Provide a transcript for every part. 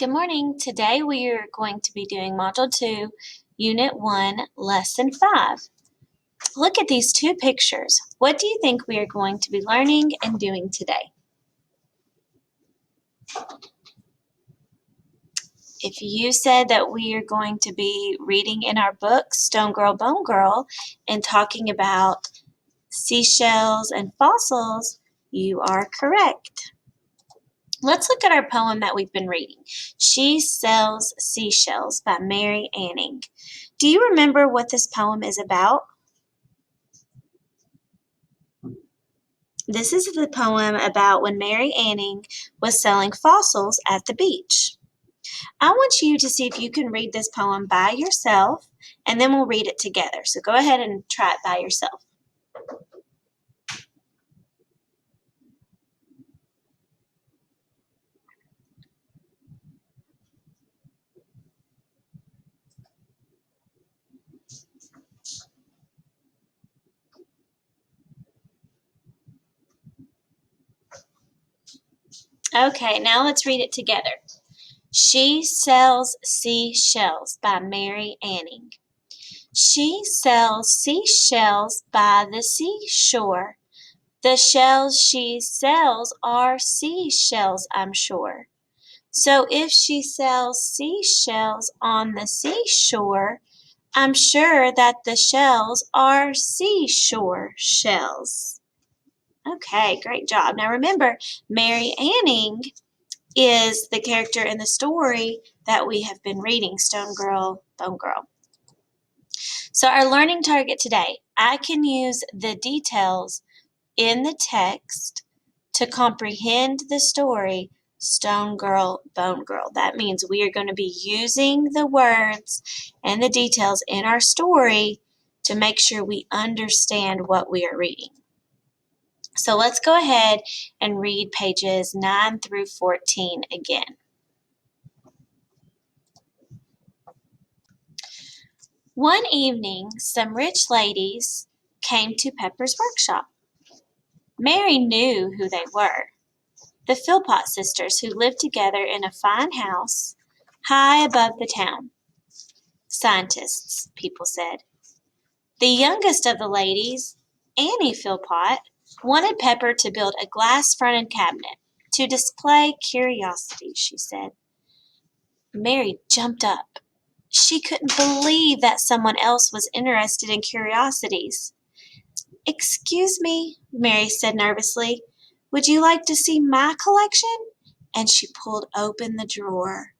Good morning. Today we are going to be doing Module 2, Unit 1, Lesson 5. Look at these two pictures. What do you think we are going to be learning and doing today? If you said that we are going to be reading in our book, Stone Girl, Bone Girl, and talking about seashells and fossils, you are correct. Let's look at our poem that we've been reading. She Sells Seashells by Mary Anning. Do you remember what this poem is about? This is the poem about when Mary Anning was selling fossils at the beach. I want you to see if you can read this poem by yourself, and then we'll read it together. So go ahead and try it by yourself. Okay, now let's read it together. She Sells Seashells by Mary Anning. She sells seashells by the seashore. The shells she sells are seashells, I'm sure. So if she sells seashells on the seashore, I'm sure that the shells are seashore shells. Okay, great job. Now remember, Mary Anning is the character in the story that we have been reading, Stone Girl, Bone Girl. So our learning target today, I can use the details in the text to comprehend the story, Stone Girl, Bone Girl. That means we are going to be using the words and the details in our story to make sure we understand what we are reading. So let's go ahead and read pages 9 through 14 again. One evening, some rich ladies came to Pepper's workshop. Mary knew who they were. The Philpott sisters who lived together in a fine house high above the town. Scientists, people said. The youngest of the ladies, Annie Philpott, wanted Pepper to build a glass-fronted cabinet to display curiosities, she said. Mary jumped up. She couldn't believe that someone else was interested in curiosities. "Excuse me," Mary said nervously. "Would you like to see my collection?" And she pulled open the drawer.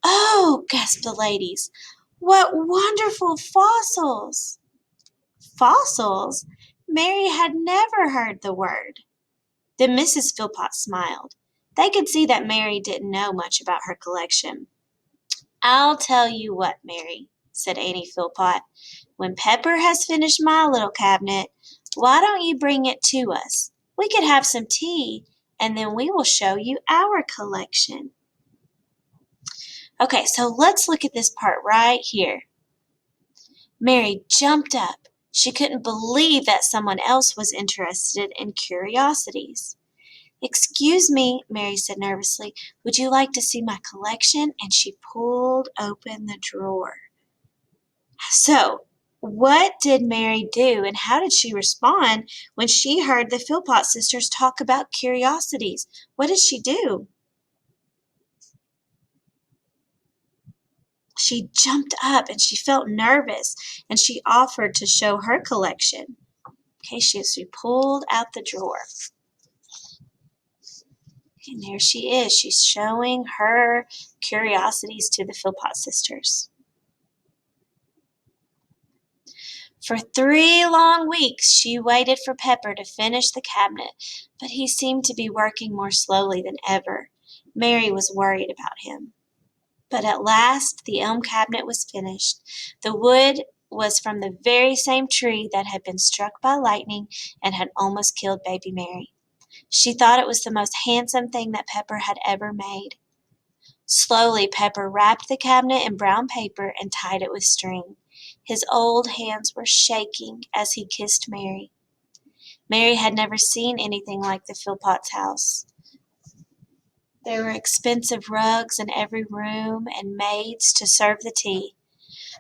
"Oh," gasped the ladies, "what wonderful fossils!" Fossils? Mary had never heard the word. Then Mrs. Philpott smiled. They could see that Mary didn't know much about her collection. "I'll tell you what, Mary," said Annie Philpott. "When Pepper has finished my little cabinet, why don't you bring it to us? We could have some tea, and then we will show you our collection." Okay, so let's look at this part right here. Mary jumped up. She couldn't believe that someone else was interested in curiosities. "Excuse me," Mary said nervously, "would you like to see my collection?" And she pulled open the drawer. So, what did Mary do and how did she respond when she heard the Philpott sisters talk about curiosities? What did she do? She jumped up and she felt nervous and she offered to show her collection. Okay, she pulled out the drawer. And there she is. She's showing her curiosities to the Philpott sisters. For 3 long weeks she waited for Pepper to finish the cabinet, but he seemed to be working more slowly than ever. Mary was worried about him. But at last the elm cabinet was finished. The wood was from the very same tree that had been struck by lightning and had almost killed baby Mary. She thought it was the most handsome thing that Pepper had ever made. Slowly Pepper wrapped the cabinet in brown paper and tied it with string. His old hands were shaking as he kissed Mary. Mary had never seen anything like the Philpotts' house. There were expensive rugs in every room and maids to serve the tea.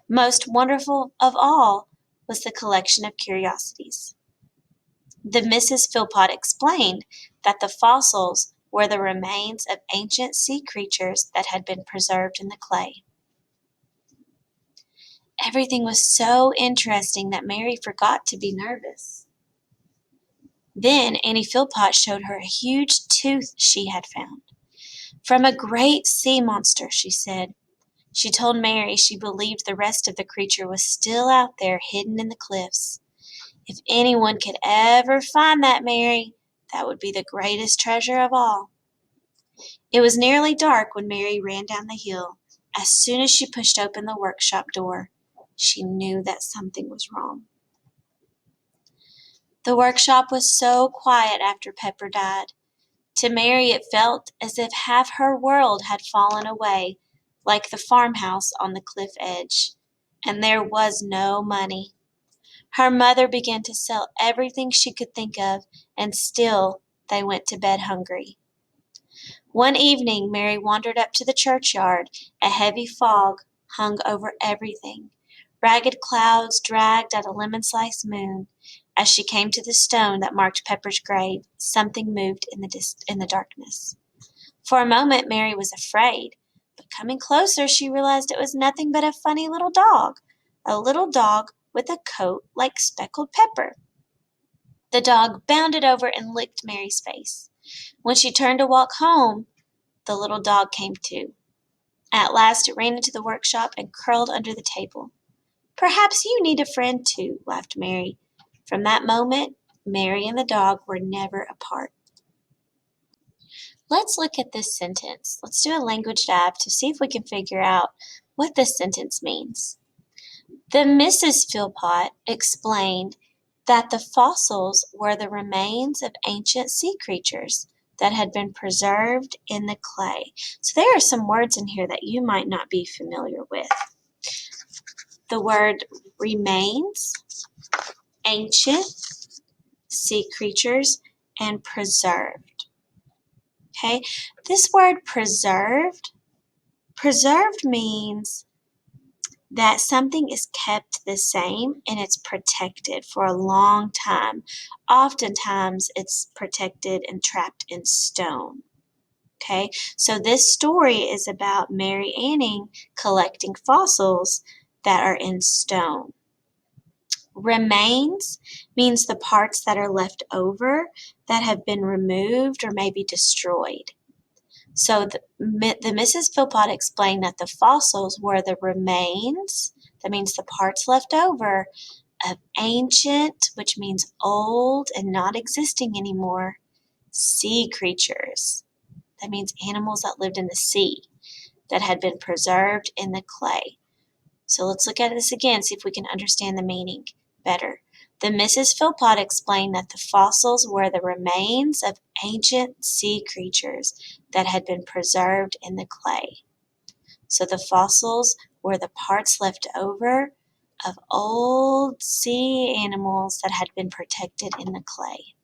Most wonderful of all was the collection of curiosities. The Mrs. Philpott explained that the fossils were the remains of ancient sea creatures that had been preserved in the clay. Everything was so interesting that Mary forgot to be nervous. Then Annie Philpott showed her a huge tooth she had found. From a great sea monster, she said. She told Mary she believed the rest of the creature was still out there hidden in the cliffs. If anyone could ever find that, Mary, that would be the greatest treasure of all. It was nearly dark when Mary ran down the hill. As soon as she pushed open the workshop door, she knew that something was wrong. The workshop was so quiet after Pepper died. To Mary it felt as if half her world had fallen away, like the farmhouse on the cliff edge. And there was no money. Her mother began to sell everything she could think of, and still they went to bed hungry. One evening Mary wandered up to the churchyard. A heavy fog hung over everything. Ragged clouds dragged at a lemon-sliced moon. As she came to the stone that marked Pepper's grave, something moved in the darkness. For a moment Mary was afraid, but coming closer she realized it was nothing but a funny little dog with a coat like speckled pepper. The dog bounded over and licked Mary's face. When she turned to walk home, the little dog came too. At last it ran into the workshop and curled under the table. "Perhaps you need a friend too," laughed Mary. From that moment, Mary and the dog were never apart. Let's look at this sentence. Let's do a language dive to see if we can figure out what this sentence means. The Mrs. Philpott explained that the fossils were the remains of ancient sea creatures that had been preserved in the clay. So there are some words in here that you might not be familiar with. The word remains, ancient, sea creatures, and preserved. Okay, this word preserved means that something is kept the same and it's protected for a long time. Oftentimes it's protected and trapped in stone. Okay, so this story is about Mary Anning collecting fossils that are in stone. Remains means the parts that are left over that have been removed or maybe destroyed. So the Mrs. Philpott explained that the fossils were the remains, that means the parts left over, of ancient, which means old and not existing anymore, sea creatures. That means animals that lived in the sea that had been preserved in the clay. So let's look at this again, see if we can understand the meaning better. The Mrs. Philpott explained that the fossils were the remains of ancient sea creatures that had been preserved in the clay. So the fossils were the parts left over of old sea animals that had been protected in the clay.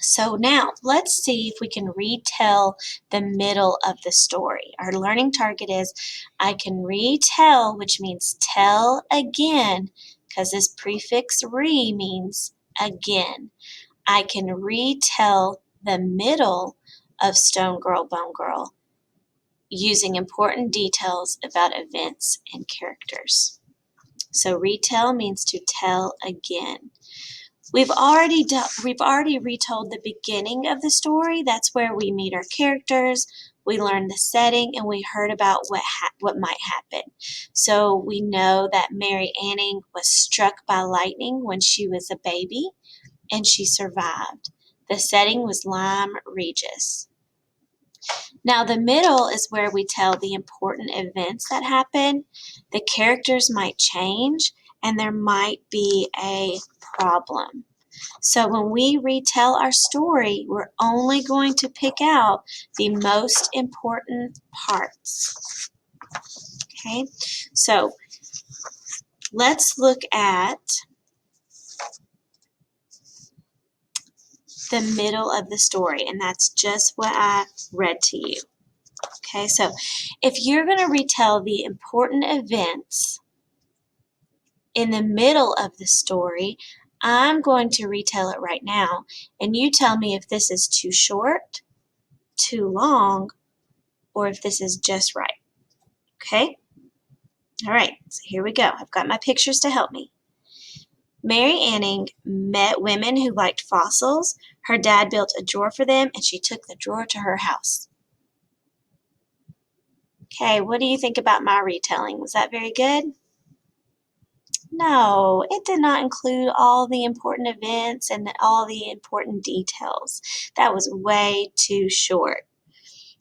So now let's see if we can retell the middle of the story. Our learning target is I can retell, which means tell again, because this prefix re means again. I can retell the middle of Stone Girl, Bone Girl using important details about events and characters. So retell means to tell again. We've already retold the beginning of the story. That's where we meet our characters, we learn the setting, and we heard about what might happen. So we know that Mary Anning was struck by lightning when she was a baby, and she survived. The setting was Lyme Regis. Now the middle is where we tell the important events that happen. The characters might change, and there might be a problem. So when we retell our story, we're only going to pick out the most important parts. Okay, so let's look at the middle of the story, and that's just what I read to you. Okay, so if you're going to retell the important events in the middle of the story, I'm going to retell it right now, and you tell me if this is too short, too long, or if this is just right. Okay? All right, so here we go. I've got my pictures to help me. Mary Anning met women who liked fossils. Her dad built a drawer for them, and she took the drawer to her house. Okay, what do you think about my retelling? Was that very good? No, it did not include all the important events and all the important details. That was way too short.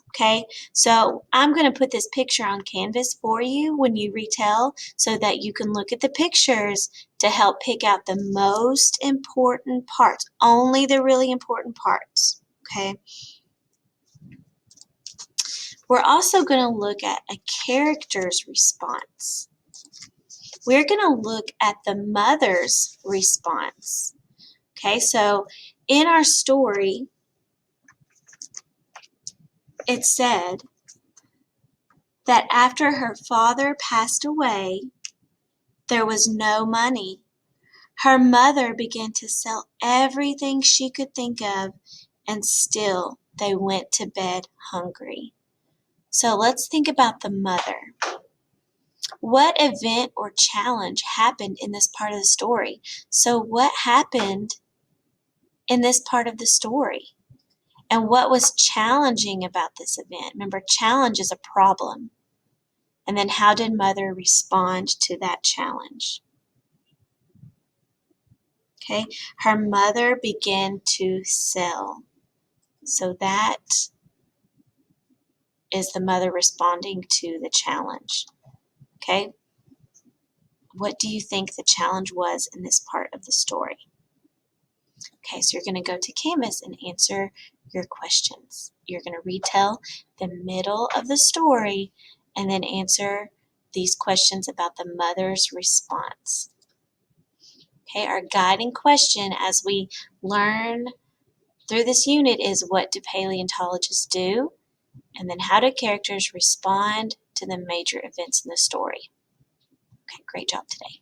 Okay, so I'm going to put this picture on canvas for you when you retell so that you can look at the pictures to help pick out the most important parts, only the really important parts. Okay, we're also going to look at a character's response. We're going to look at the mother's response. Okay, so in our story, it said that after her father passed away, there was no money. Her mother began to sell everything she could think of, and still they went to bed hungry. So let's think about the mother. What event or challenge happened in this part of the story? So what happened in this part of the story? And what was challenging about this event? Remember, challenge is a problem. And then how did mother respond to that challenge? Okay, her mother began to sell. So that is the mother responding to the challenge. Okay, what do you think the challenge was in this part of the story? Okay, so you're going to go to Canvas and answer your questions. You're going to retell the middle of the story and then answer these questions about the mother's response. Okay, our guiding question as we learn through this unit is, what do paleontologists do? And then how do characters respond to the major events in the story? Okay, great job today.